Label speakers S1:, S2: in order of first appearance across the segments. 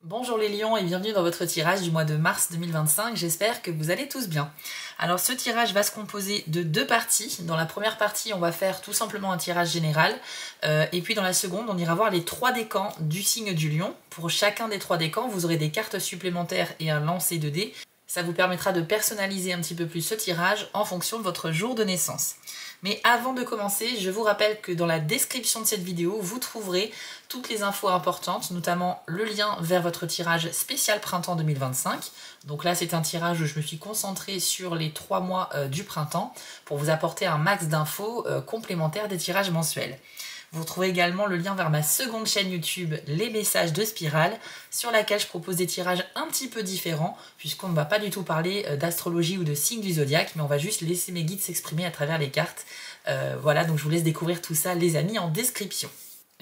S1: Bonjour les lions et bienvenue dans votre tirage du mois de mars 2025, j'espère que vous allez tous bien. Alors ce tirage va se composer de deux parties. Dans la première partie on va faire tout simplement un tirage général et puis dans la seconde on ira voir les trois décans du signe du lion. Pour chacun des trois décans vous aurez des cartes supplémentaires et un lancer de dés. Ça vous permettra de personnaliser un petit peu plus ce tirage en fonction de votre jour de naissance. Mais avant de commencer, je vous rappelle que dans la description de cette vidéo, vous trouverez toutes les infos importantes, notamment le lien vers votre tirage spécial printemps 2025. Donc là, c'est un tirage où je me suis concentrée sur les 3 mois du printemps pour vous apporter un max d'infos complémentaires des tirages mensuels. Vous retrouvez également le lien vers ma seconde chaîne YouTube, Les Messages de Spirale, sur laquelle je propose des tirages un petit peu différents, puisqu'on ne va pas du tout parler d'astrologie ou de signes du zodiaque, mais on va juste laisser mes guides s'exprimer à travers les cartes. Voilà, donc je vous laisse découvrir tout ça, les amis, en description.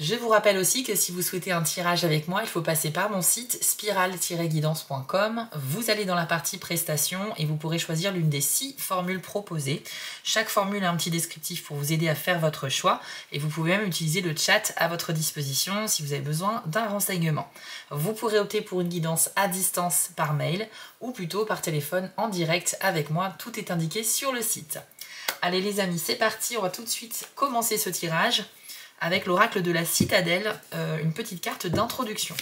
S1: Je vous rappelle aussi que si vous souhaitez un tirage avec moi, il faut passer par mon site spirale-guidance.com. Vous allez dans la partie prestations et vous pourrez choisir l'une des 6 formules proposées. Chaque formule a un petit descriptif pour vous aider à faire votre choix et vous pouvez même utiliser le chat à votre disposition si vous avez besoin d'un renseignement. Vous pourrez opter pour une guidance à distance par mail ou plutôt par téléphone en direct avec moi. Tout est indiqué sur le site. Allez les amis, c'est parti, on va tout de suite commencer ce tirage avec l'oracle de la citadelle, une petite carte d'introduction.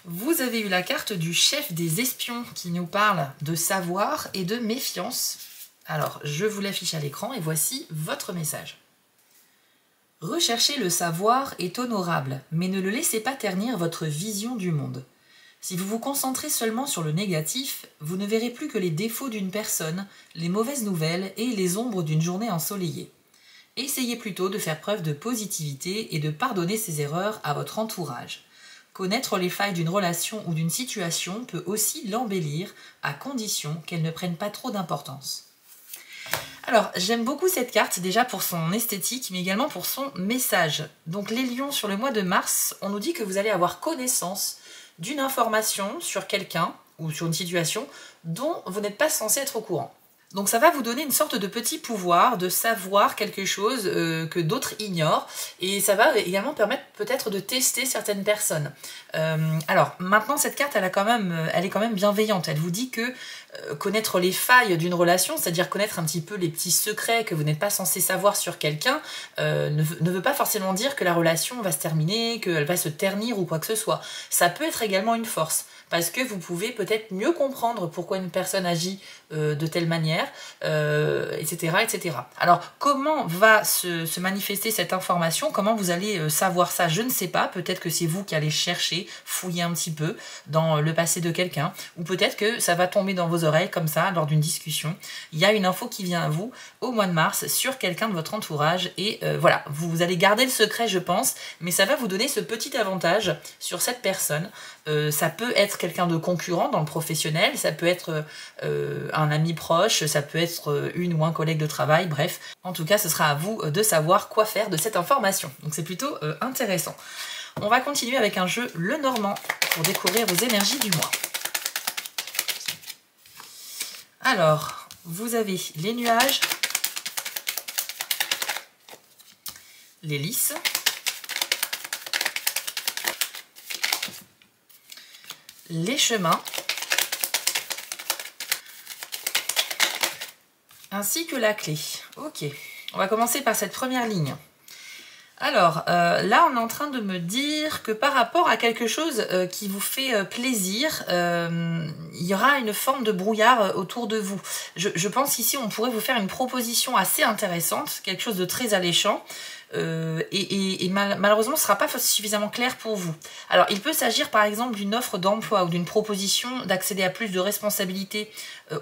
S1: Vous avez eu la carte du chef des espions qui nous parle de savoir et de méfiance. Alors, je vous l'affiche à l'écran et voici votre message. Rechercher le savoir est honorable, mais ne le laissez pas ternir votre vision du monde. Si vous vous concentrez seulement sur le négatif, vous ne verrez plus que les défauts d'une personne, les mauvaises nouvelles et les ombres d'une journée ensoleillée. Essayez plutôt de faire preuve de positivité et de pardonner ses erreurs à votre entourage. Connaître les failles d'une relation ou d'une situation peut aussi l'embellir, à condition qu'elle ne prenne pas trop d'importance. Alors, j'aime beaucoup cette carte, déjà pour son esthétique, mais également pour son message. Donc les lions, sur le mois de mars, on nous dit que vous allez avoir connaissance d'une information sur quelqu'un ou sur une situation dont vous n'êtes pas censé être au courant. Donc ça va vous donner une sorte de petit pouvoir de savoir quelque chose que d'autres ignorent et ça va également permettre peut-être de tester certaines personnes. Alors maintenant cette carte elle est quand même bienveillante, elle vous dit que connaître les failles d'une relation, c'est-à-dire connaître un petit peu les petits secrets que vous n'êtes pas censé savoir sur quelqu'un, ne veut pas forcément dire que la relation va se terminer, qu'elle va se ternir ou quoi que ce soit. Ça peut être également une force. Parce que vous pouvez peut-être mieux comprendre pourquoi une personne agit de telle manière, etc., etc. Alors, comment va se manifester cette information? Comment vous allez savoir ça? Je ne sais pas. Peut-être que c'est vous qui allez chercher, fouiller un petit peu dans le passé de quelqu'un. Ou peut-être que ça va tomber dans vos oreilles comme ça, lors d'une discussion. Il y a une info qui vient à vous au mois de mars sur quelqu'un de votre entourage. Et voilà, vous allez garder le secret, je pense. Mais ça va vous donner ce petit avantage sur cette personne. Ça peut être quelqu'un de concurrent dans le professionnel, ça peut être un ami proche, ça peut être une ou un collègue de travail, bref. En tout cas, ce sera à vous de savoir quoi faire de cette information. Donc c'est plutôt intéressant. On va continuer avec un jeu Le Normand pour découvrir vos énergies du mois. Alors, vous avez les nuages, les lys, les chemins, ainsi que la clé. Ok, on va commencer par cette première ligne. Alors, là, on est en train de me dire que par rapport à quelque chose qui vous fait plaisir, il y aura une forme de brouillard autour de vous. Je pense qu'ici, on pourrait vous faire une proposition assez intéressante, quelque chose de très alléchant, malheureusement, ce ne sera pas suffisamment clair pour vous. Alors, il peut s'agir par exemple d'une offre d'emploi ou d'une proposition d'accéder à plus de responsabilités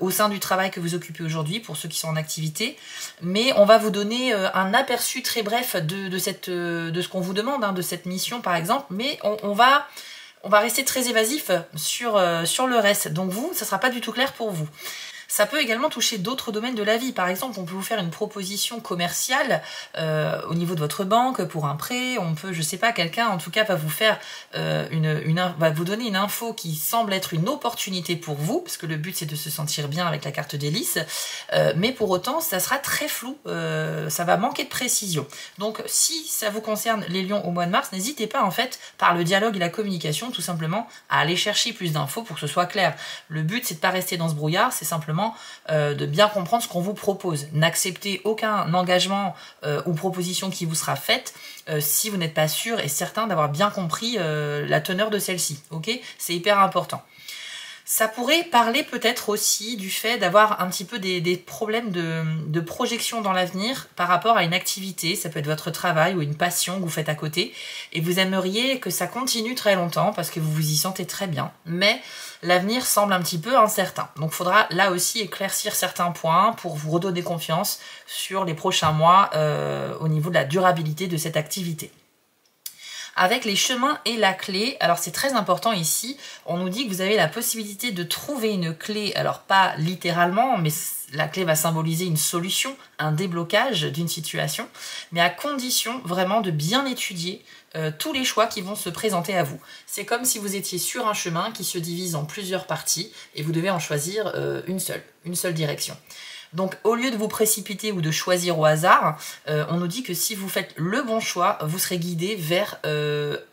S1: au sein du travail que vous occupez aujourd'hui, pour ceux qui sont en activité. Mais on va vous donner un aperçu très bref de ce qu'on vous demande, hein, de cette mission par exemple, mais on va rester très évasif sur le reste. Donc vous, ça ne sera pas du tout clair pour vous. Ça peut également toucher d'autres domaines de la vie. Par exemple, on peut vous faire une proposition commerciale au niveau de votre banque pour un prêt. On peut, je sais pas, quelqu'un en tout cas va vous faire va vous donner une info qui semble être une opportunité pour vous, parce que le but c'est de se sentir bien avec la carte d'hélice, mais pour autant ça sera très flou, ça va manquer de précision. Donc si ça vous concerne les lions au mois de mars, n'hésitez pas en fait, par le dialogue et la communication, tout simplement à aller chercher plus d'infos pour que ce soit clair. Le but c'est de pas rester dans ce brouillard, c'est simplement de bien comprendre ce qu'on vous propose. N'acceptez aucun engagement ou proposition qui vous sera faite si vous n'êtes pas sûr et certain d'avoir bien compris la teneur de celle-ci. Ok, c'est hyper important. Ça pourrait parler peut-être aussi du fait d'avoir un petit peu des problèmes de projection dans l'avenir par rapport à une activité. Ça peut être votre travail ou une passion que vous faites à côté et vous aimeriez que ça continue très longtemps parce que vous vous y sentez très bien, mais l'avenir semble un petit peu incertain. Donc il faudra là aussi éclaircir certains points pour vous redonner confiance sur les prochains mois au niveau de la durabilité de cette activité. Avec les chemins et la clé, alors c'est très important ici, on nous dit que vous avez la possibilité de trouver une clé, alors pas littéralement, mais la clé va symboliser une solution, un déblocage d'une situation, mais à condition vraiment de bien étudier tous les choix qui vont se présenter à vous. C'est comme si vous étiez sur un chemin qui se divise en plusieurs parties et vous devez en choisir une seule direction. Donc au lieu de vous précipiter ou de choisir au hasard, on nous dit que si vous faites le bon choix, vous serez guidé vers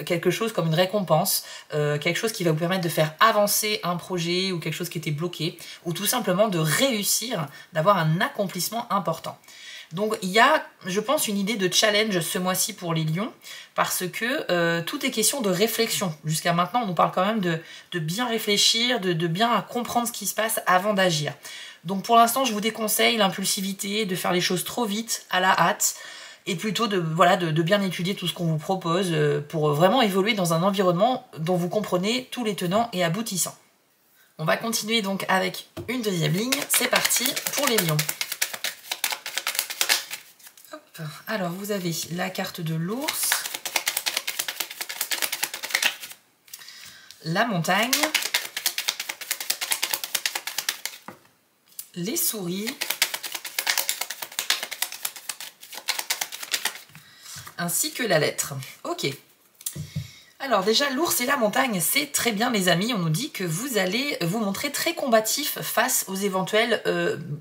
S1: quelque chose comme une récompense, quelque chose qui va vous permettre de faire avancer un projet ou quelque chose qui était bloqué, ou tout simplement de réussir, d'avoir un accomplissement important. Donc il y a, je pense, une idée de challenge ce mois-ci pour les lions, parce que tout est question de réflexion. Jusqu'à maintenant, on nous parle quand même de bien réfléchir, de bien comprendre ce qui se passe avant d'agir. Donc pour l'instant, je vous déconseille l'impulsivité, de faire les choses trop vite, à la hâte, et plutôt de bien étudier tout ce qu'on vous propose pour vraiment évoluer dans un environnement dont vous comprenez tous les tenants et aboutissants. On va continuer donc avec une deuxième ligne. C'est parti pour les lions. Hop. Alors vous avez la carte de l'ours, la montagne, les souris, ainsi que la lettre. Ok. Alors déjà, l'ours et la montagne, c'est très bien les amis. On nous dit que vous allez vous montrer très combatif face aux éventuelles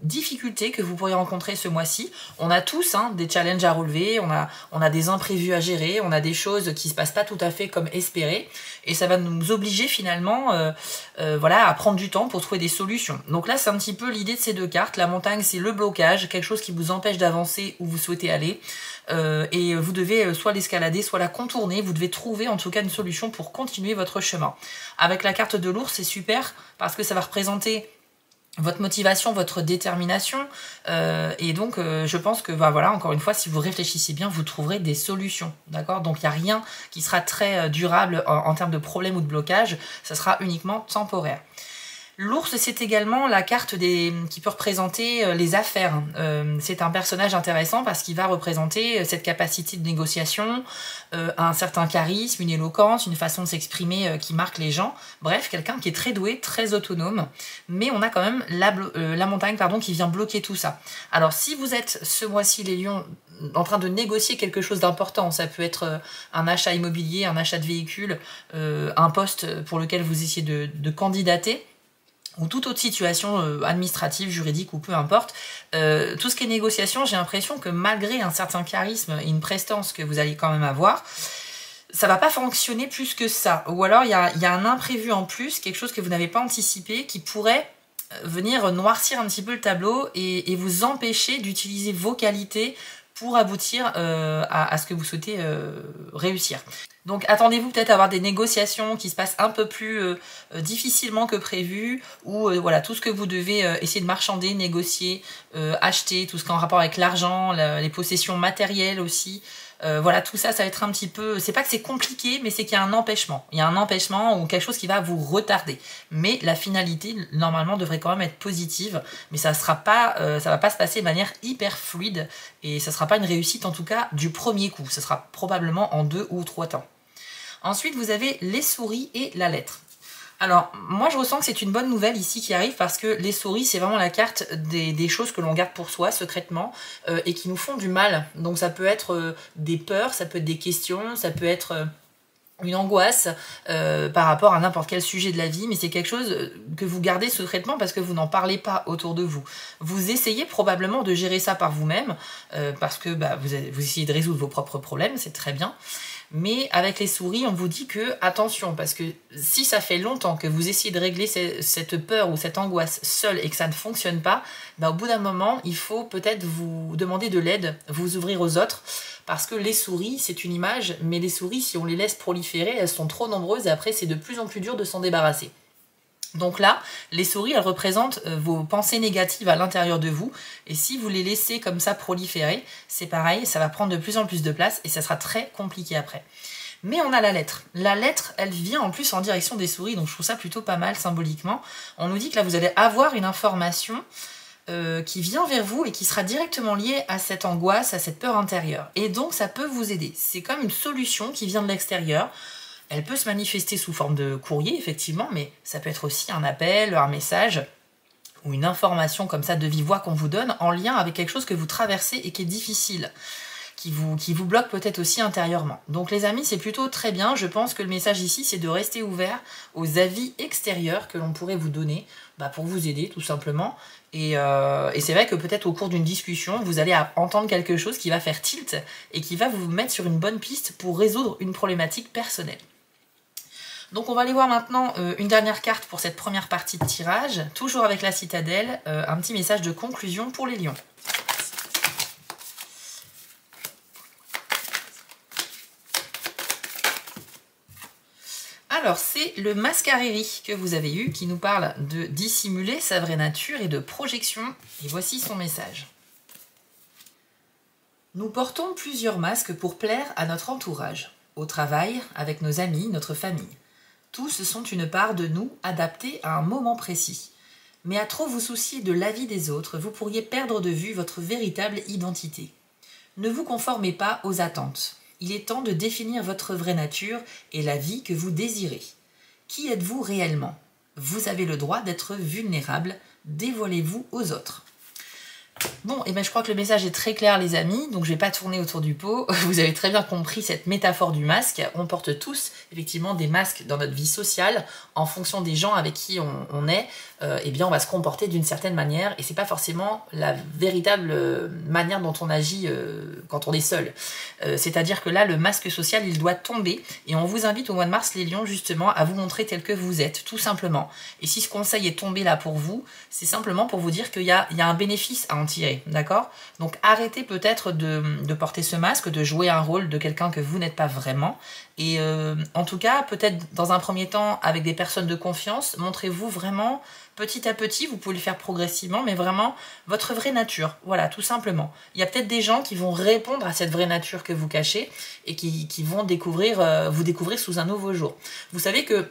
S1: difficultés que vous pourriez rencontrer ce mois-ci. On a tous des challenges à relever, on a des imprévus à gérer, on a des choses qui ne se passent pas tout à fait comme espéré. Et ça va nous obliger finalement à prendre du temps pour trouver des solutions. Donc là, c'est un petit peu l'idée de ces deux cartes. La montagne, c'est le blocage, quelque chose qui vous empêche d'avancer où vous souhaitez aller. Et vous devez soit l'escalader, soit la contourner. Vous devez trouver en tout cas une solution pour continuer votre chemin. Avec la carte de l'ours, c'est super parce que ça va représenter votre motivation, votre détermination. Et donc, je pense que, encore une fois, si vous réfléchissez bien, vous trouverez des solutions. D'accord ? Donc, il n'y a rien qui sera très durable en termes de problème ou de blocage. Ça sera uniquement temporaire. L'ours, c'est également la carte qui peut représenter les affaires. C'est un personnage intéressant parce qu'il va représenter cette capacité de négociation, un certain charisme, une éloquence, une façon de s'exprimer qui marque les gens. Bref, quelqu'un qui est très doué, très autonome. Mais on a quand même la montagne qui vient bloquer tout ça. Alors, si vous êtes ce mois-ci, les lions, en train de négocier quelque chose d'important, ça peut être un achat immobilier, un achat de véhicule, un poste pour lequel vous essayez de candidater, ou toute autre situation administrative, juridique ou peu importe. Tout ce qui est négociation, j'ai l'impression que malgré un certain charisme et une prestance que vous allez quand même avoir, ça va pas fonctionner plus que ça. Ou alors il y a un imprévu en plus, quelque chose que vous n'avez pas anticipé, qui pourrait venir noircir un petit peu le tableau et vous empêcher d'utiliser vos qualités pour aboutir à ce que vous souhaitez réussir. Donc attendez-vous peut-être à avoir des négociations qui se passent un peu plus difficilement que prévu, ou tout ce que vous devez essayer de marchander, négocier, acheter, tout ce qui est en rapport avec l'argent, les possessions matérielles aussi. Tout ça, ça va être un petit peu... C'est pas que c'est compliqué, mais c'est qu'il y a un empêchement. Il y a un empêchement ou quelque chose qui va vous retarder. Mais la finalité, normalement, devrait quand même être positive. Mais ça va pas se passer de manière hyper fluide. Et ça sera pas une réussite, en tout cas, du premier coup. Ça sera probablement en 2 ou 3 temps. Ensuite, vous avez les souris et la lettre. Alors, moi je ressens que c'est une bonne nouvelle ici qui arrive parce que les souris, c'est vraiment la carte des choses que l'on garde pour soi secrètement et qui nous font du mal. Donc ça peut être des peurs, ça peut être des questions, ça peut être une angoisse par rapport à n'importe quel sujet de la vie, mais c'est quelque chose que vous gardez secrètement parce que vous n'en parlez pas autour de vous. Vous essayez probablement de gérer ça par vous-même parce que vous essayez de résoudre vos propres problèmes, c'est très bien. Mais avec les souris, on vous dit que attention, parce que si ça fait longtemps que vous essayez de régler cette peur ou cette angoisse seule et que ça ne fonctionne pas, au bout d'un moment, il faut peut-être vous demander de l'aide, vous ouvrir aux autres, parce que les souris, c'est une image, mais les souris, si on les laisse proliférer, elles sont trop nombreuses et après, c'est de plus en plus dur de s'en débarrasser. Donc là, les souris, elles représentent vos pensées négatives à l'intérieur de vous. Et si vous les laissez comme ça proliférer, c'est pareil, ça va prendre de plus en plus de place et ça sera très compliqué après. Mais on a la lettre. La lettre, elle vient en plus en direction des souris, donc je trouve ça plutôt pas mal symboliquement. On nous dit que là, vous allez avoir une information qui vient vers vous et qui sera directement liée à cette angoisse, à cette peur intérieure. Et donc, ça peut vous aider. C'est comme une solution qui vient de l'extérieur. Elle peut se manifester sous forme de courrier, effectivement, mais ça peut être aussi un appel, un message ou une information comme ça de vive voix qu'on vous donne en lien avec quelque chose que vous traversez et qui est difficile, qui vous bloque peut-être aussi intérieurement. Donc les amis, c'est plutôt très bien. Je pense que le message ici, c'est de rester ouvert aux avis extérieurs que l'on pourrait vous donner pour vous aider, tout simplement. Et c'est vrai que peut-être au cours d'une discussion, vous allez entendre quelque chose qui va faire tilt et qui va vous mettre sur une bonne piste pour résoudre une problématique personnelle. Donc on va aller voir maintenant une dernière carte pour cette première partie de tirage, toujours avec la citadelle, un petit message de conclusion pour les lions. Alors c'est le Mascariri que vous avez eu qui nous parle de dissimuler sa vraie nature et de projection, et voici son message. Nous portons plusieurs masques pour plaire à notre entourage, au travail, avec nos amis, notre famille. Tous sont une part de nous adaptée à un moment précis. Mais à trop vous soucier de l'avis des autres, vous pourriez perdre de vue votre véritable identité. Ne vous conformez pas aux attentes. Il est temps de définir votre vraie nature et la vie que vous désirez. Qui êtes-vous réellement? Vous avez le droit d'être vulnérable. Dévoilez-vous aux autres. Bon, et je crois que le message est très clair les amis, donc je vais pas tourner autour du pot. Vous avez très bien compris cette métaphore du masque. On porte tous effectivement des masques dans notre vie sociale. En fonction des gens avec qui on est, on va se comporter d'une certaine manière et c'est pas forcément la véritable manière dont on agit quand on est seul. C'est-à-dire que là, le masque social, il doit tomber et on vous invite au mois de mars les lions justement à vous montrer tel que vous êtes, tout simplement. Et si ce conseil est tombé là pour vous, c'est simplement pour vous dire qu'il y a un bénéfice à en tirer, d'accord? Donc arrêtez peut-être de porter ce masque, de jouer un rôle de quelqu'un que vous n'êtes pas vraiment. Et en tout cas, peut-être dans un premier temps, avec des personnes de confiance, montrez-vous vraiment petit à petit, vous pouvez le faire progressivement, mais vraiment votre vraie nature, voilà, tout simplement. Il y a peut-être des gens qui vont répondre à cette vraie nature que vous cachez et qui vont vous découvrir sous un nouveau jour. Vous savez que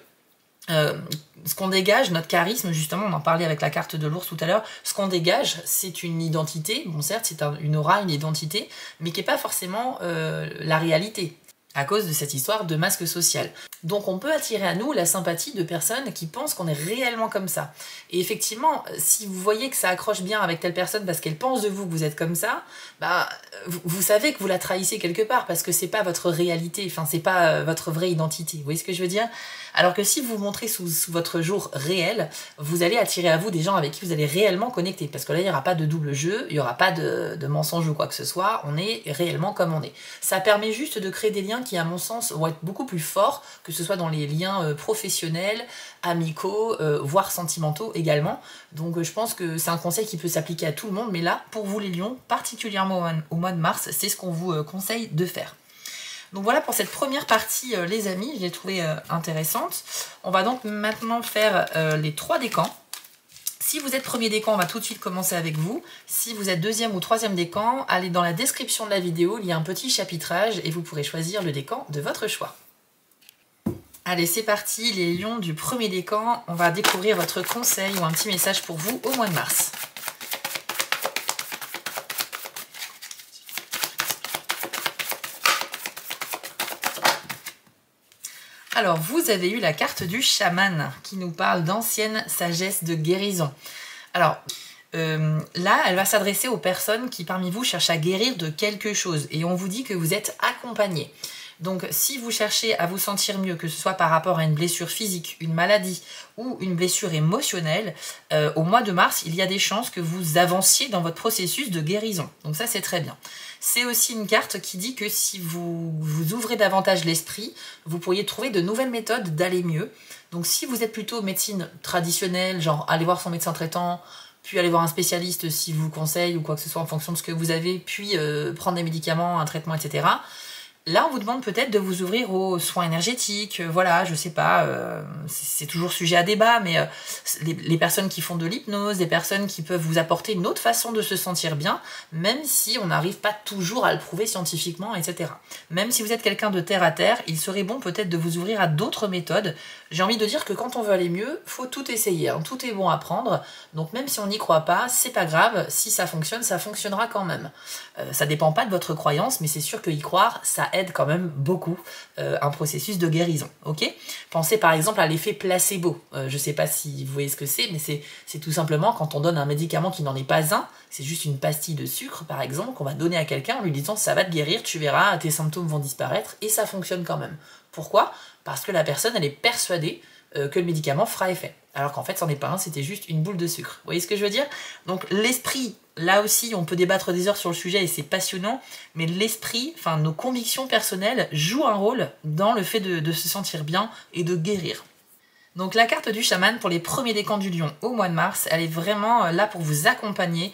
S1: ce qu'on dégage, notre charisme, justement, on en parlait avec la carte de l'ours tout à l'heure, ce qu'on dégage, c'est une identité, bon certes, c'est une aura, une identité, mais qui n'est pas forcément la réalité, à cause de cette histoire de masque social. Donc on peut attirer à nous la sympathie de personnes qui pensent qu'on est réellement comme ça. Et effectivement, si vous voyez que ça accroche bien avec telle personne parce qu'elle pense de vous que vous êtes comme ça, vous savez que vous la trahissez quelque part parce que c'est pas votre réalité, enfin c'est pas votre vraie identité. Vous voyez ce que je veux dire? Alors que si vous vous montrez sous votre jour réel, vous allez attirer à vous des gens avec qui vous allez réellement connecter. Parce que là, il n'y aura pas de double jeu, il n'y aura pas de mensonge ou quoi que ce soit, on est réellement comme on est. Ça permet juste de créer des liens qui, à mon sens, vont être beaucoup plus forts, que ce soit dans les liens professionnels, amicaux, voire sentimentaux également. Donc je pense que c'est un conseil qui peut s'appliquer à tout le monde, mais là, pour vous les lions, particulièrement au mois de mars, c'est ce qu'on vous conseille de faire. Donc voilà pour cette première partie les amis, je l'ai trouvée intéressante. On va donc maintenant faire les 3 décans. Si vous êtes premier décan, on va tout de suite commencer avec vous. Si vous êtes deuxième ou troisième décan, allez dans la description de la vidéo, il y a un petit chapitrage et vous pourrez choisir le décan de votre choix. Allez, c'est parti, les lions du premier décan, on va découvrir votre conseil ou un petit message pour vous au mois de mars. Alors, vous avez eu la carte du chaman qui nous parle d'ancienne sagesse de guérison. Alors, là, elle va s'adresser aux personnes qui, parmi vous, cherchent à guérir de quelque chose. Et on vous dit que vous êtes accompagné. Donc, si vous cherchez à vous sentir mieux, que ce soit par rapport à une blessure physique, une maladie ou une blessure émotionnelle, au mois de mars, il y a des chances que vous avanciez dans votre processus de guérison. Donc ça, c'est très bien. C'est aussi une carte qui dit que si vous ouvrez davantage l'esprit, vous pourriez trouver de nouvelles méthodes d'aller mieux. Donc si vous êtes plutôt médecine traditionnelle, genre aller voir son médecin traitant, puis aller voir un spécialiste s'il vous conseille ou quoi que ce soit en fonction de ce que vous avez, puis prendre des médicaments, un traitement, etc. Là, on vous demande peut-être de vous ouvrir aux soins énergétiques, voilà, je sais pas, c'est toujours sujet à débat, mais les personnes qui font de l'hypnose, des personnes qui peuvent vous apporter une autre façon de se sentir bien, même si on n'arrive pas toujours à le prouver scientifiquement, etc. Même si vous êtes quelqu'un de terre à terre, il serait bon peut-être de vous ouvrir à d'autres méthodes. J'ai envie de dire que quand on veut aller mieux, faut tout essayer, hein. Tout est bon à prendre, donc même si on n'y croit pas, c'est pas grave, si ça fonctionne, ça fonctionnera quand même. Ça dépend pas de votre croyance, mais c'est sûr que y croire, ça aide quand même beaucoup un processus de guérison, ok? Pensez par exemple à l'effet placebo. Je sais pas si vous voyez ce que c'est, mais c'est tout simplement quand on donne un médicament qui n'en est pas un, c'est juste une pastille de sucre par exemple, qu'on va donner à quelqu'un en lui disant ça va te guérir, tu verras, tes symptômes vont disparaître, et ça fonctionne quand même. Pourquoi? Parce que la personne, elle est persuadée que le médicament fera effet. Alors qu'en fait, c'en est pas un, c'était juste une boule de sucre. Vous voyez ce que je veux dire? Donc l'esprit, là aussi, on peut débattre des heures sur le sujet et c'est passionnant, mais l'esprit, enfin nos convictions personnelles jouent un rôle dans le fait de se sentir bien et de guérir. Donc la carte du chaman pour les premiers décans du lion au mois de mars, elle est vraiment là pour vous accompagner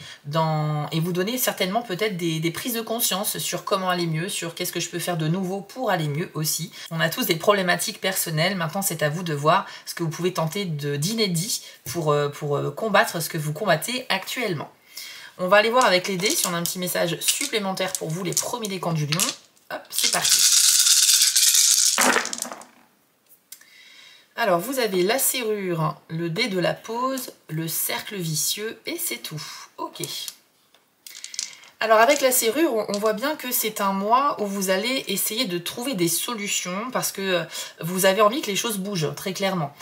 S1: et vous donner certainement peut-être des prises de conscience sur comment aller mieux, sur qu'est-ce que je peux faire de nouveau pour aller mieux aussi. On a tous des problématiques personnelles, maintenant c'est à vous de voir ce que vous pouvez tenter d'inédit pour combattre ce que vous combattez actuellement. On va aller voir avec les dés si on a un petit message supplémentaire pour vous les premiers décans du lion. Hop, c'est parti. Alors, vous avez la serrure, le dé de la pause, le cercle vicieux, et c'est tout. Ok. Alors, avec la serrure, on voit bien que c'est un mois où vous allez essayer de trouver des solutions parce que vous avez envie que les choses bougent, très clairement.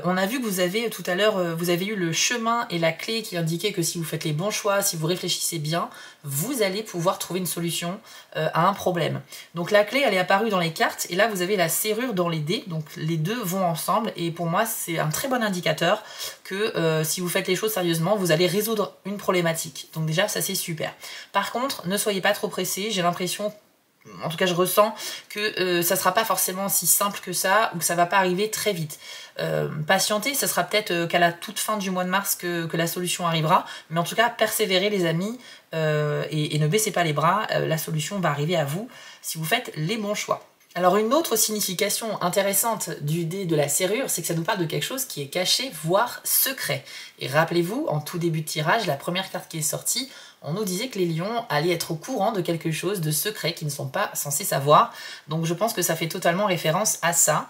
S1: On a vu que vous avez, tout à l'heure, vous avez eu le chemin et la clé qui indiquaient que si vous faites les bons choix, si vous réfléchissez bien, vous allez pouvoir trouver une solution à un problème. Donc la clé, elle est apparue dans les cartes, et là, vous avez la serrure dans les dés, donc les deux vont ensemble, et pour moi, c'est un très bon indicateur que si vous faites les choses sérieusement, vous allez résoudre une problématique. Donc déjà, ça c'est super. Par contre, ne soyez pas trop pressés, j'ai l'impression, en tout cas je ressens que ça sera pas forcément si simple que ça, ou que ça va pas arriver très vite. Patienter, ce sera peut-être qu'à la toute fin du mois de mars que la solution arrivera, mais en tout cas persévérez les amis, et ne baissez pas les bras, la solution va arriver à vous si vous faites les bons choix. Alors une autre signification intéressante du dé de la serrure, c'est que ça nous parle de quelque chose qui est caché, voire secret. Et rappelez-vous, en tout début de tirage, la première carte qui est sortie, on nous disait que les lions allaient être au courant de quelque chose de secret qu'ils ne sont pas censés savoir. Donc je pense que ça fait totalement référence à ça.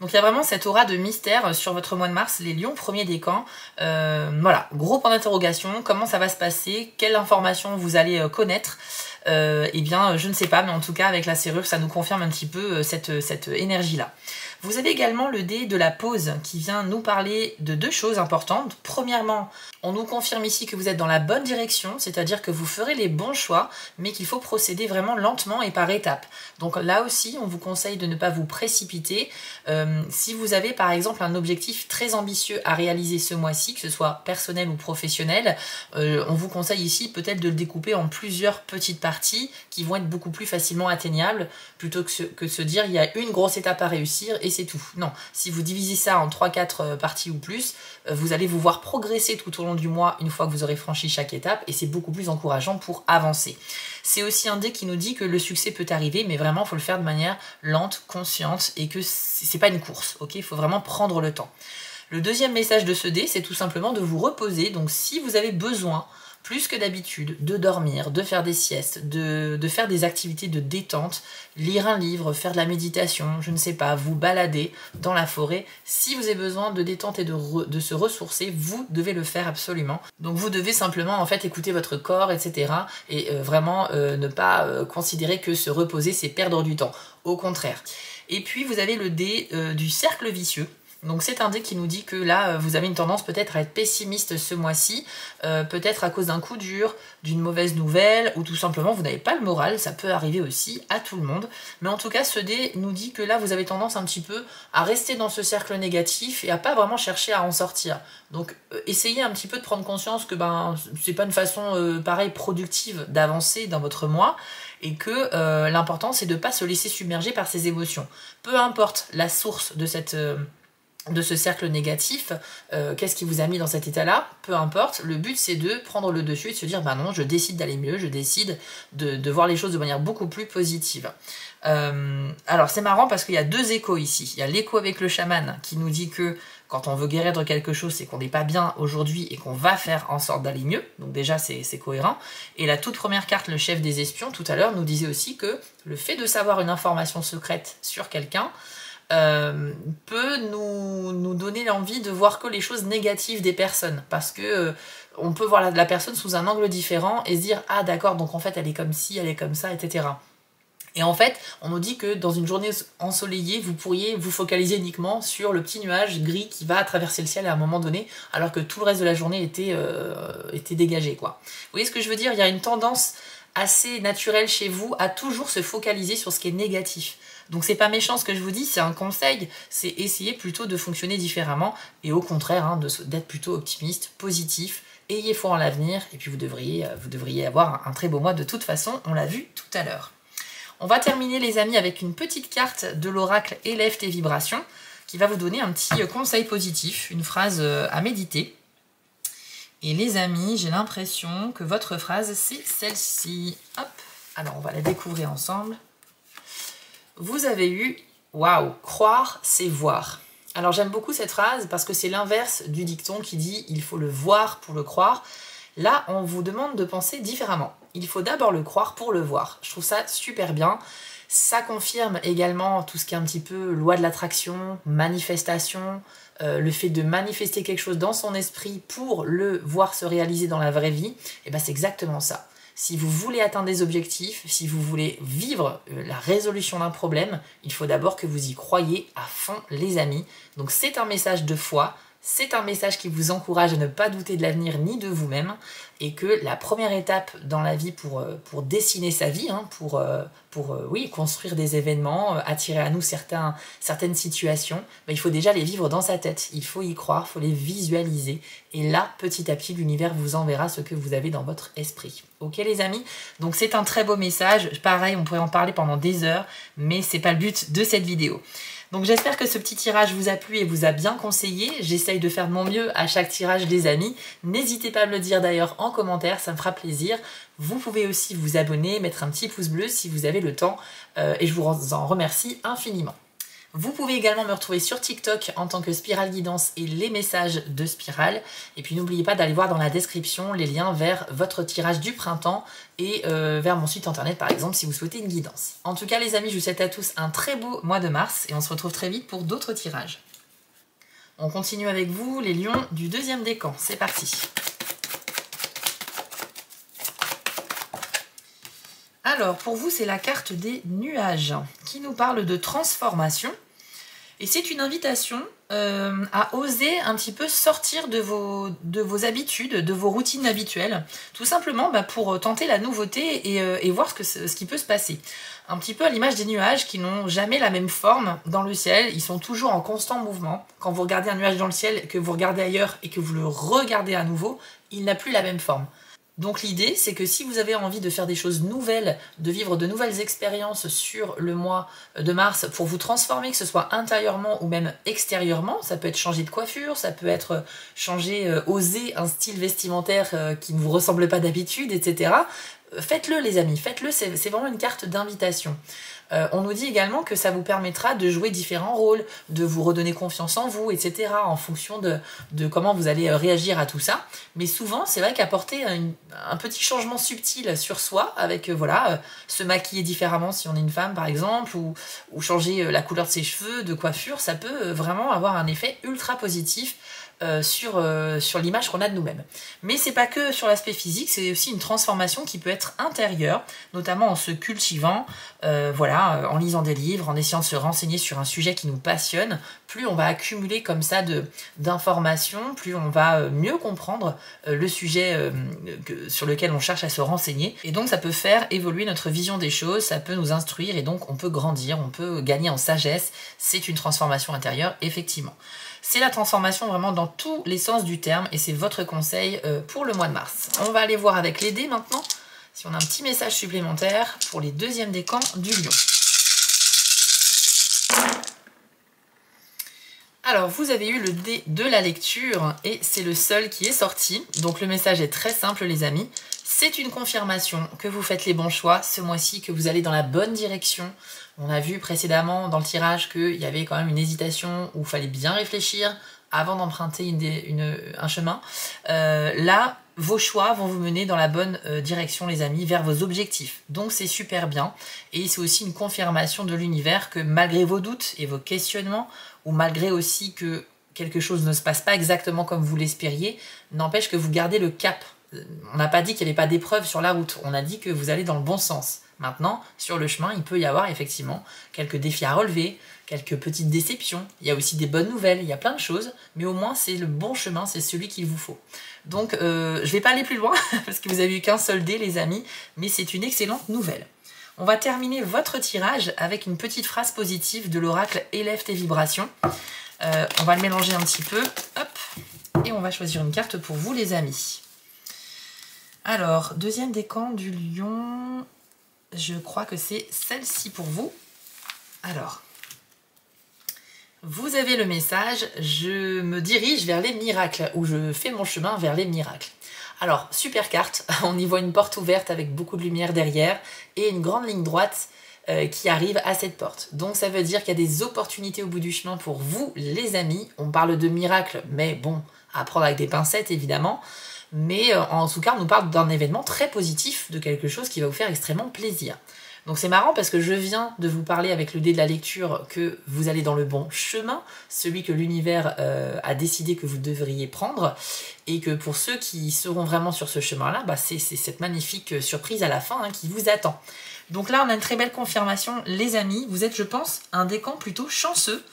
S1: Donc il y a vraiment cette aura de mystère sur votre mois de mars, les lions premiers décans. Voilà, gros point d'interrogation, comment ça va se passer, quelle information vous allez connaître. Eh bien, je ne sais pas, mais en tout cas, avec la serrure, ça nous confirme un petit peu cette énergie-là. Vous avez également le dé de la pause qui vient nous parler de deux choses importantes. Premièrement, on nous confirme ici que vous êtes dans la bonne direction, c'est-à-dire que vous ferez les bons choix, mais qu'il faut procéder vraiment lentement et par étapes. Donc là aussi, on vous conseille de ne pas vous précipiter. Si vous avez par exemple un objectif très ambitieux à réaliser ce mois-ci, que ce soit personnel ou professionnel, on vous conseille ici peut-être de le découper en plusieurs petites parties qui vont être beaucoup plus facilement atteignables, plutôt que de se dire il y a une grosse étape à réussir et c'est tout. Non, si vous divisez ça en 3-4 parties ou plus, vous allez vous voir progresser tout au long du mois une fois que vous aurez franchi chaque étape, et c'est beaucoup plus encourageant pour avancer. C'est aussi un dé qui nous dit que le succès peut arriver, mais vraiment il faut le faire de manière lente, consciente, et que c'est pas une course, ok? Il faut vraiment prendre le temps. Le deuxième message de ce dé, c'est tout simplement de vous reposer. Donc si vous avez besoin plus que d'habitude, de dormir, de faire des siestes, de faire des activités de détente, lire un livre, faire de la méditation, je ne sais pas, vous balader dans la forêt. Si vous avez besoin de détente et de se ressourcer, vous devez le faire absolument. Donc vous devez simplement en fait écouter votre corps, etc. Et vraiment ne pas considérer que se reposer c'est perdre du temps. Au contraire. Et puis vous avez le dé du cercle vicieux. Donc c'est un dé qui nous dit que là, vous avez une tendance peut-être à être pessimiste ce mois-ci, peut-être à cause d'un coup dur, d'une mauvaise nouvelle, ou tout simplement vous n'avez pas le moral, ça peut arriver aussi à tout le monde. Mais en tout cas, ce dé nous dit que là, vous avez tendance un petit peu à rester dans ce cercle négatif et à pas vraiment chercher à en sortir. Donc essayez un petit peu de prendre conscience que c'est pas une façon pareil productive d'avancer dans votre mois, et que l'important c'est de ne pas se laisser submerger par ces émotions. Peu importe la source de ce cercle négatif, qu'est-ce qui vous a mis dans cet état-là, peu importe, le but c'est de prendre le dessus et de se dire non, je décide d'aller mieux, je décide de voir les choses de manière beaucoup plus positive. Alors c'est marrant parce qu'il y a deux échos ici. Il y a l'écho avec le chaman qui nous dit que quand on veut guérir de quelque chose, c'est qu'on n'est pas bien aujourd'hui et qu'on va faire en sorte d'aller mieux. Donc déjà, c'est cohérent. Et la toute première carte, le chef des espions, tout à l'heure, nous disait aussi que le fait de savoir une information secrète sur quelqu'un peut nous donner l'envie de voir que les choses négatives des personnes. Parce que on peut voir la personne sous un angle différent et se dire « Ah d'accord, donc en fait, elle est comme ci, elle est comme ça, etc. » Et en fait, on nous dit que dans une journée ensoleillée, vous pourriez vous focaliser uniquement sur le petit nuage gris qui va traverser le ciel à un moment donné, alors que tout le reste de la journée était dégagé, quoi. Vous voyez ce que je veux dire? Il y a une tendance assez naturelle chez vous à toujours se focaliser sur ce qui est négatif. Donc c'est pas méchant ce que je vous dis, c'est un conseil, c'est essayer plutôt de fonctionner différemment, et au contraire, d'être plutôt optimiste, positif, ayez foi en l'avenir, et puis vous devriez avoir un très beau mois de toute façon, on l'a vu tout à l'heure. On va terminer les amis avec une petite carte de l'oracle Élève tes vibrations qui va vous donner un petit conseil positif, une phrase à méditer. Et les amis, j'ai l'impression que votre phrase c'est celle-ci. Hop, alors on va la découvrir ensemble. Vous avez eu « Waouh, croire c'est voir ». Alors j'aime beaucoup cette phrase parce que c'est l'inverse du dicton qui dit « Il faut le voir pour le croire ». Là, on vous demande de penser différemment. Il faut d'abord le croire pour le voir. Je trouve ça super bien. Ça confirme également tout ce qui est un petit peu loi de l'attraction, manifestation, le fait de manifester quelque chose dans son esprit pour le voir se réaliser dans la vraie vie. Et ben c'est exactement ça. Si vous voulez atteindre des objectifs, si vous voulez vivre la résolution d'un problème, il faut d'abord que vous y croyez à fond, les amis. Donc c'est un message de foi. C'est un message qui vous encourage à ne pas douter de l'avenir ni de vous-même, et que la première étape dans la vie pour dessiner sa vie, oui, construire des événements, attirer à nous certaines situations, il faut déjà les vivre dans sa tête, il faut y croire, il faut les visualiser, et là, petit à petit, l'univers vous enverra ce que vous avez dans votre esprit. Ok les amis? Donc c'est un très beau message, pareil, on pourrait en parler pendant des heures, mais c'est pas le but de cette vidéo. Donc j'espère que ce petit tirage vous a plu et vous a bien conseillé. J'essaye de faire de mon mieux à chaque tirage les amis. N'hésitez pas à me le dire d'ailleurs en commentaire, ça me fera plaisir. Vous pouvez aussi vous abonner, mettre un petit pouce bleu si vous avez le temps et je vous en remercie infiniment. Vous pouvez également me retrouver sur TikTok en tant que Spiral Guidance et les messages de Spiral. Et puis n'oubliez pas d'aller voir dans la description les liens vers votre tirage du printemps et vers mon site internet par exemple si vous souhaitez une guidance. En tout cas les amis, je vous souhaite à tous un très beau mois de mars et on se retrouve très vite pour d'autres tirages. On continue avec vous les lions du deuxième décan. C'est parti. Alors, pour vous, c'est la carte des nuages qui nous parle de transformation. Et c'est une invitation à oser un petit peu sortir de vos habitudes, de vos routines habituelles. Tout simplement pour tenter la nouveauté et voir ce qui peut se passer. Un petit peu à l'image des nuages qui n'ont jamais la même forme dans le ciel. Ils sont toujours en constant mouvement. Quand vous regardez un nuage dans le ciel, que vous regardez ailleurs et que vous le regardez à nouveau, il n'a plus la même forme. Donc l'idée, c'est que si vous avez envie de faire des choses nouvelles, de vivre de nouvelles expériences sur le mois de mars pour vous transformer, que ce soit intérieurement ou même extérieurement, ça peut être changer de coiffure, ça peut être changer, oser un style vestimentaire qui ne vous ressemble pas d'habitude, etc. faites-le les amis, faites-le, c'est vraiment une carte d'invitation. On nous dit également que ça vous permettra de jouer différents rôles, de vous redonner confiance en vous, etc. en fonction de comment vous allez réagir à tout ça. Mais souvent, c'est vrai qu'apporter un petit changement subtil sur soi, avec voilà, se maquiller différemment si on est une femme par exemple, ou changer la couleur de ses cheveux, de coiffure, ça peut vraiment avoir un effet ultra positif sur l'image qu'on a de nous-mêmes. Mais c'est pas que sur l'aspect physique, c'est aussi une transformation qui peut être intérieure, notamment en se cultivant, voilà, en lisant des livres, en essayant de se renseigner sur un sujet qui nous passionne. Plus on va accumuler comme ça d'informations, plus on va mieux comprendre le sujet sur lequel on cherche à se renseigner. Et donc ça peut faire évoluer notre vision des choses, ça peut nous instruire et donc on peut grandir, on peut gagner en sagesse. C'est une transformation intérieure, effectivement. C'est la transformation vraiment dans tous les sens du terme et c'est votre conseil pour le mois de mars. On va aller voir avec les dés maintenant si on a un petit message supplémentaire pour les deuxièmes décans du lion. Alors, vous avez eu le dé de la lecture et c'est le seul qui est sorti. Donc, le message est très simple, les amis. C'est une confirmation que vous faites les bons choix ce mois-ci, que vous allez dans la bonne direction. On a vu précédemment dans le tirage qu'il y avait quand même une hésitation où il fallait bien réfléchir avant d'emprunter un chemin. Là, vos choix vont vous mener dans la bonne direction, les amis, vers vos objectifs. Donc, c'est super bien. Et c'est aussi une confirmation de l'univers que malgré vos doutes et vos questionnements, ou malgré aussi que quelque chose ne se passe pas exactement comme vous l'espériez, n'empêche que vous gardez le cap. On n'a pas dit qu'il n'y avait pas d'épreuves sur la route, on a dit que vous allez dans le bon sens. Maintenant, sur le chemin, il peut y avoir effectivement quelques défis à relever, quelques petites déceptions, il y a aussi des bonnes nouvelles, il y a plein de choses, mais au moins c'est le bon chemin, c'est celui qu'il vous faut. Donc je ne vais pas aller plus loin, parce que vous avez eu qu'un seul dé les amis, mais c'est une excellente nouvelle. On va terminer votre tirage avec une petite phrase positive de l'oracle Élève tes vibrations. On va le mélanger un petit peu, hop, et on va choisir une carte pour vous les amis. Alors, deuxième décan du lion, je crois que c'est celle-ci pour vous. Alors, vous avez le message, je me dirige vers les miracles, ou je fais mon chemin vers les miracles. Alors, super carte, on y voit une porte ouverte avec beaucoup de lumière derrière et une grande ligne droite qui arrive à cette porte. Donc ça veut dire qu'il y a des opportunités au bout du chemin pour vous, les amis. On parle de miracles, mais bon, à prendre avec des pincettes évidemment. Mais en tout cas, on nous parle d'un événement très positif, de quelque chose qui va vous faire extrêmement plaisir. Donc c'est marrant parce que je viens de vous parler avec le dé de la lecture que vous allez dans le bon chemin, celui que l'univers a décidé que vous devriez prendre, et que pour ceux qui seront vraiment sur ce chemin-là, bah c'est cette magnifique surprise à la fin qui vous attend. Donc là, on a une très belle confirmation, les amis. Vous êtes, je pense, un décan plutôt chanceux,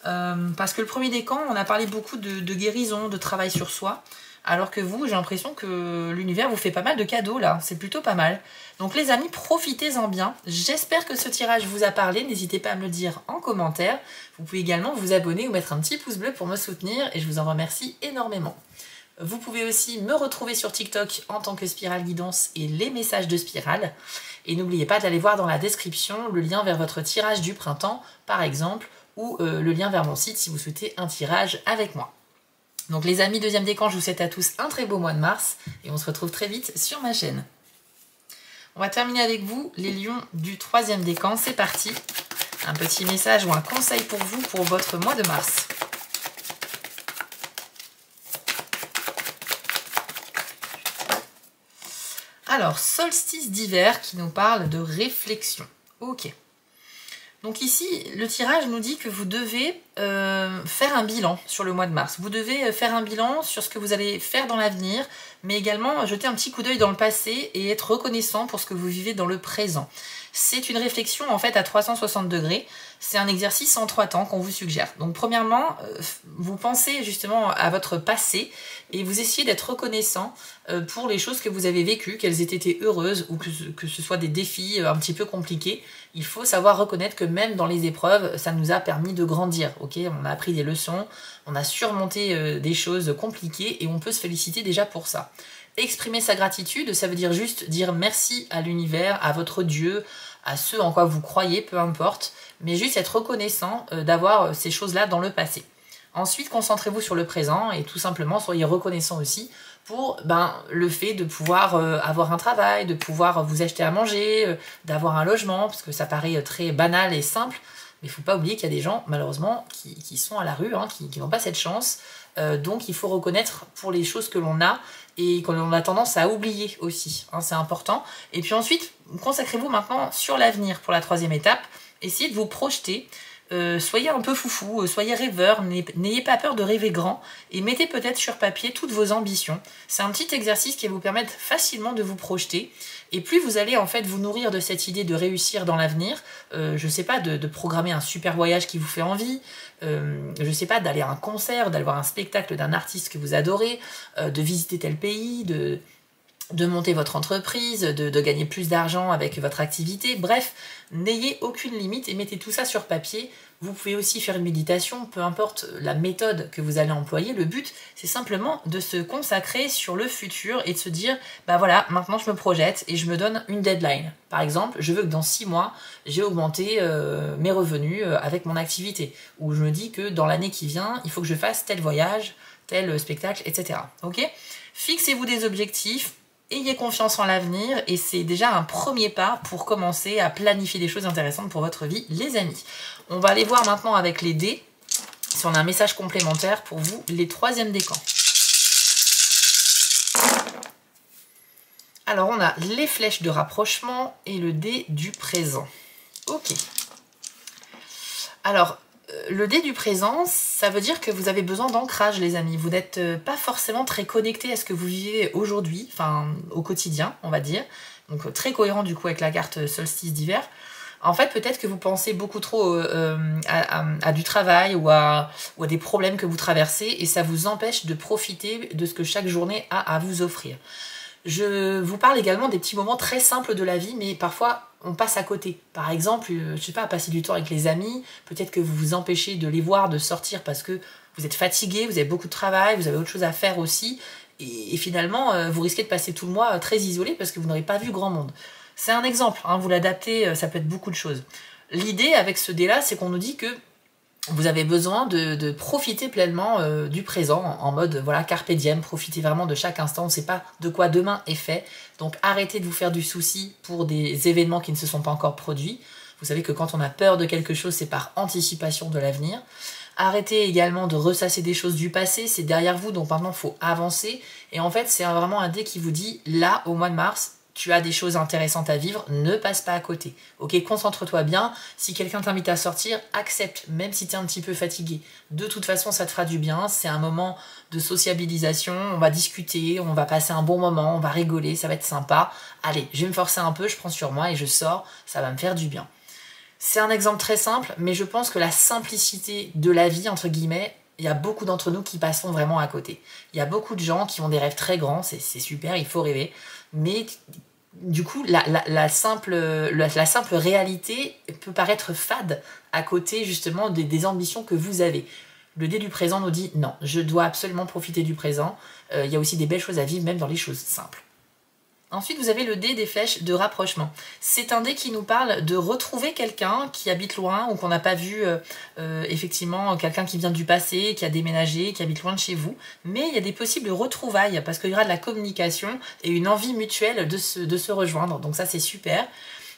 S1: parce que le premier décan, on a parlé beaucoup de guérison, de travail sur soi, alors que vous, j'ai l'impression que l'univers vous fait pas mal de cadeaux là, c'est plutôt pas mal. Donc les amis, profitez-en bien. J'espère que ce tirage vous a parlé, n'hésitez pas à me le dire en commentaire. Vous pouvez également vous abonner ou mettre un petit pouce bleu pour me soutenir et je vous en remercie énormément. Vous pouvez aussi me retrouver sur TikTok en tant que Spirale Guidance et les messages de Spirale. Et n'oubliez pas d'aller voir dans la description le lien vers votre tirage du printemps, par exemple, ou le lien vers mon site si vous souhaitez un tirage avec moi. Donc les amis, deuxième décan, je vous souhaite à tous un très beau mois de mars et on se retrouve très vite sur ma chaîne. On va terminer avec vous, les lions du troisième décan, c'est parti. Un petit message ou un conseil pour vous pour votre mois de mars. Alors, solstice d'hiver qui nous parle de réflexion. Ok. Donc ici, le tirage nous dit que vous devez faire un bilan sur le mois de mars. Vous devez faire un bilan sur ce que vous allez faire dans l'avenir, mais également jeter un petit coup d'œil dans le passé et être reconnaissant pour ce que vous vivez dans le présent. C'est une réflexion en fait à 360 degrés. C'est un exercice en 3 temps qu'on vous suggère. Donc premièrement, vous pensez justement à votre passé et vous essayez d'être reconnaissant pour les choses que vous avez vécues, qu'elles aient été heureuses ou que ce soit des défis un petit peu compliqués. Il faut savoir reconnaître que même dans les épreuves, ça nous a permis de grandir. Okay, on a appris des leçons, on a surmonté des choses compliquées et on peut se féliciter déjà pour ça. Exprimer sa gratitude, ça veut dire juste dire merci à l'univers, à votre Dieu, à ceux en quoi vous croyez, peu importe, mais juste être reconnaissant d'avoir ces choses-là dans le passé. Ensuite, concentrez-vous sur le présent et tout simplement soyez reconnaissant aussi pour le fait de pouvoir avoir un travail, de pouvoir vous acheter à manger, d'avoir un logement, parce que ça paraît très banal et simple, mais il ne faut pas oublier qu'il y a des gens, malheureusement, qui sont à la rue, hein, qui n'ont pas cette chance. Donc il faut reconnaître pour les choses que l'on a et qu'on a tendance à oublier aussi, hein, c'est important. Et puis ensuite, consacrez-vous maintenant sur l'avenir pour la troisième étape. Essayez de vous projeter. Soyez un peu foufou, soyez rêveur, n'ayez pas peur de rêver grand et mettez peut-être sur papier toutes vos ambitions. C'est un petit exercice qui va vous permettre facilement de vous projeter et plus vous allez en fait vous nourrir de cette idée de réussir dans l'avenir, je sais pas, de programmer un super voyage qui vous fait envie, je sais pas, d'aller à un concert, d'aller voir un spectacle d'un artiste que vous adorez, de visiter tel pays, de monter votre entreprise, de gagner plus d'argent avec votre activité. Bref, n'ayez aucune limite et mettez tout ça sur papier. Vous pouvez aussi faire une méditation, peu importe la méthode que vous allez employer. Le but, c'est simplement de se consacrer sur le futur et de se dire, voilà, maintenant je me projette et je me donne une deadline. Par exemple, je veux que dans 6 mois, j'ai augmenté mes revenus avec mon activité. Ou je me dis que dans l'année qui vient, il faut que je fasse tel voyage, tel spectacle, etc. Ok ? Fixez-vous des objectifs. Ayez confiance en l'avenir et c'est déjà un premier pas pour commencer à planifier des choses intéressantes pour votre vie, les amis. On va aller voir maintenant avec les dés si on a un message complémentaire pour vous, les troisièmes décans. Alors on a les flèches de rapprochement et le dé du présent. Ok. Alors, le dé du présent, ça veut dire que vous avez besoin d'ancrage, les amis. Vous n'êtes pas forcément très connecté à ce que vous vivez aujourd'hui, enfin au quotidien, on va dire. Donc très cohérent du coup avec la carte solstice d'hiver. En fait, peut-être que vous pensez beaucoup trop à du travail ou à des problèmes que vous traversez et ça vous empêche de profiter de ce que chaque journée a à vous offrir. Je vous parle également des petits moments très simples de la vie, mais parfois on passe à côté. Par exemple, je sais pas, passer du temps avec les amis, peut-être que vous vous empêchez de les voir, de sortir parce que vous êtes fatigué, vous avez beaucoup de travail, vous avez autre chose à faire aussi, et finalement vous risquez de passer tout le mois très isolé parce que vous n'aurez pas vu grand monde. C'est un exemple, hein, vous l'adaptez, ça peut être beaucoup de choses. L'idée avec ce dé-là, c'est qu'on nous dit que vous avez besoin de profiter pleinement du présent, en mode voilà, carpe diem, profitez vraiment de chaque instant, on ne sait pas de quoi demain est fait, donc arrêtez de vous faire du souci pour des événements qui ne se sont pas encore produits. Vous savez que quand on a peur de quelque chose, c'est par anticipation de l'avenir. Arrêtez également de ressasser des choses du passé, c'est derrière vous, donc maintenant il faut avancer, et en fait c'est vraiment un dé qui vous dit, là, au mois de mars, tu as des choses intéressantes à vivre, ne passe pas à côté. Ok, concentre-toi bien. Si quelqu'un t'invite à sortir, accepte, même si tu es un petit peu fatigué. De toute façon, ça te fera du bien. C'est un moment de sociabilisation. On va discuter, on va passer un bon moment, on va rigoler, ça va être sympa. Allez, je vais me forcer un peu, je prends sur moi et je sors. Ça va me faire du bien. C'est un exemple très simple, mais je pense que la simplicité de la vie, entre guillemets, il y a beaucoup d'entre nous qui passons vraiment à côté. Il y a beaucoup de gens qui ont des rêves très grands, c'est super, il faut rêver. Mais du coup, la simple réalité peut paraître fade à côté justement des ambitions que vous avez. Le dé du présent nous dit non, je dois absolument profiter du présent. Il y a aussi des belles choses à vivre, même dans les choses simples. Ensuite, vous avez le dé des flèches de rapprochement. C'est un dé qui nous parle de retrouver quelqu'un qui habite loin ou qu'on n'a pas vu, effectivement, quelqu'un qui vient du passé, qui a déménagé, qui habite loin de chez vous. Mais il y a des possibles retrouvailles parce qu'il y aura de la communication et une envie mutuelle de se rejoindre. Donc ça, c'est super.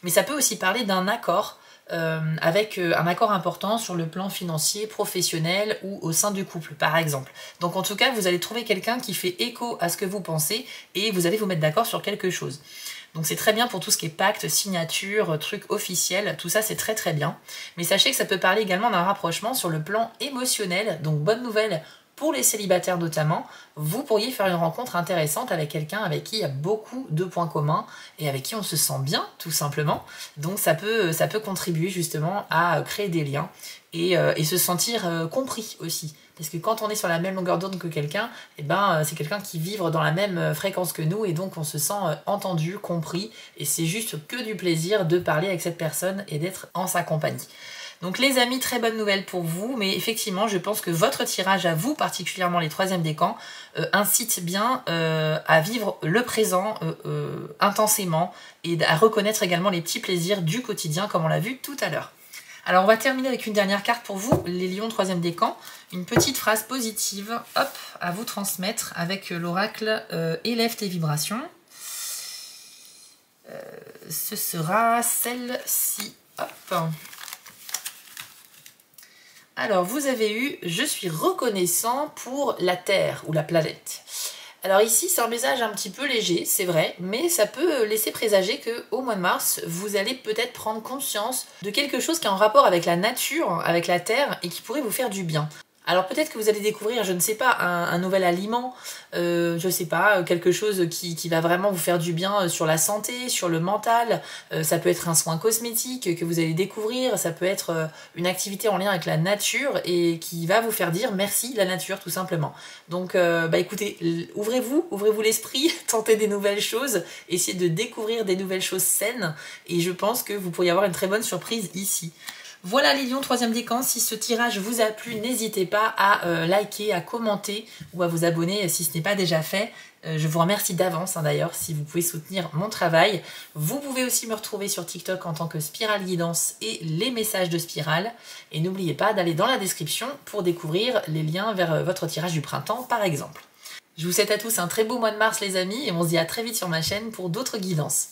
S1: Mais ça peut aussi parler d'un accord, avec un accord important sur le plan financier, professionnel ou au sein du couple, par exemple. Donc en tout cas, vous allez trouver quelqu'un qui fait écho à ce que vous pensez et vous allez vous mettre d'accord sur quelque chose. Donc c'est très bien pour tout ce qui est pacte, signature, truc officiel, tout ça c'est très très bien. Mais sachez que ça peut parler également d'un rapprochement sur le plan émotionnel, donc bonne nouvelle pour les célibataires notamment, vous pourriez faire une rencontre intéressante avec quelqu'un avec qui il y a beaucoup de points communs et avec qui on se sent bien, tout simplement. Donc ça peut contribuer justement à créer des liens et se sentir compris aussi. Parce que quand on est sur la même longueur d'onde que quelqu'un, eh ben, c'est quelqu'un qui vibre dans la même fréquence que nous et donc on se sent entendu, compris et c'est juste que du plaisir de parler avec cette personne et d'être en sa compagnie. Donc les amis, très bonne nouvelle pour vous, mais effectivement je pense que votre tirage à vous, particulièrement les troisièmes décans, incite bien à vivre le présent intensément et à reconnaître également les petits plaisirs du quotidien comme on l'a vu tout à l'heure. Alors on va terminer avec une dernière carte pour vous, les lions 3e décan. Une petite phrase positive, hop, à vous transmettre avec l'oracle élève tes vibrations. Ce sera celle-ci, hop. Alors vous avez eu « Je suis reconnaissant pour la Terre » ou la planète. Alors ici, c'est un message un petit peu léger, c'est vrai, mais ça peut laisser présager qu'au mois de mars, vous allez peut-être prendre conscience de quelque chose qui est en rapport avec la nature, avec la Terre, et qui pourrait vous faire du bien. Alors peut-être que vous allez découvrir, je ne sais pas, un nouvel aliment, je sais pas, quelque chose qui va vraiment vous faire du bien sur la santé, sur le mental. Ça peut être un soin cosmétique que vous allez découvrir, ça peut être une activité en lien avec la nature et qui va vous faire dire merci la nature tout simplement. Donc écoutez, ouvrez-vous l'esprit, tentez des nouvelles choses, essayez de découvrir des nouvelles choses saines et je pense que vous pourriez avoir une très bonne surprise ici. Voilà les lions 3e décan, si ce tirage vous a plu, n'hésitez pas à liker, à commenter ou à vous abonner si ce n'est pas déjà fait. Je vous remercie d'avance d'ailleurs si vous pouvez soutenir mon travail. Vous pouvez aussi me retrouver sur TikTok en tant que Spiral Guidance et les messages de Spiral. Et n'oubliez pas d'aller dans la description pour découvrir les liens vers votre tirage du printemps par exemple. Je vous souhaite à tous un très beau mois de mars les amis et on se dit à très vite sur ma chaîne pour d'autres guidances.